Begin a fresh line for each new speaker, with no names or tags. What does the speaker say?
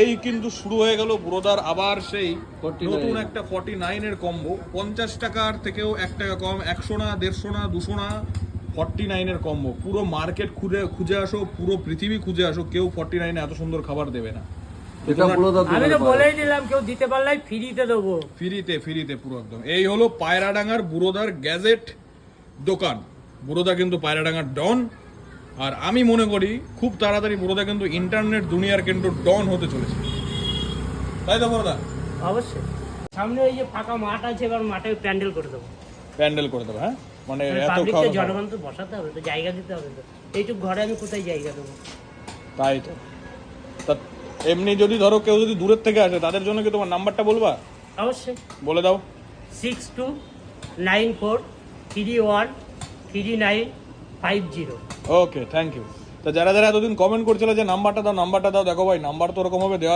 এই কিন্তু শুরু হয়ে গেল বুড়োদার আবার সেই নতুন একটা 49 এর কম্বো। 50 টাকার থেকেও 1 টাকা কম, 100 না, 150 না, 200 না, 49 এর কম্বো। পুরো মার্কেট খুঁজে আসো, পুরো পৃথিবী খুঁজে আসো, কেউ 49 এ এত সুন্দর খাবার দেবে না।
আমি তো বলেই দিলাম, কেউ দিতে পারলে ফ্রিতে দেবো।
ফ্রিতে পুরো একদম। এই হলো পায়রাডাঙ্গার বুড়োদার গ্যাজেট দোকান। বুড়োদা কিন্তু পায়রাডাঙ্গার ডন, আর আমি মনে করি খুব তাড়াতাড়ি বুড়োদা কিন্তু ইন্টারনেট দুনিয়ার কিন্তু ডন হতে চলেছে, তাই তো বুড়োদা?
অবশ্যই। সামনে ওই যে ফাঁকা মাঠ আছে, এবার মাঠে প্যান্ডেল করে দেবো।
প্যান্ডেল করে দেবো, হ্যাঁ? মানে এত
পাবলিককে জনগণ তো বসাতে হবে, তো জায়গা দিতে হবে। তো এইটুকু ঘরে আমি কোথায় জায়গা দেবো?
তাই তো। তা এমনি যদি ধরো কেউ যদি দূরের থেকে আসে, তাদের জন্য কি তোমার নাম্বারটা বলবা?
অবশ্যই
বলে দাও।
6294313950।
ওকে, থ্যাংক ইউ। তা যারা যারা এতদিন কমেন্ট করছিল যে নাম্বারটা দাও, দেখো ভাই নাম্বার তো ওরকম ভাবে দেওয়া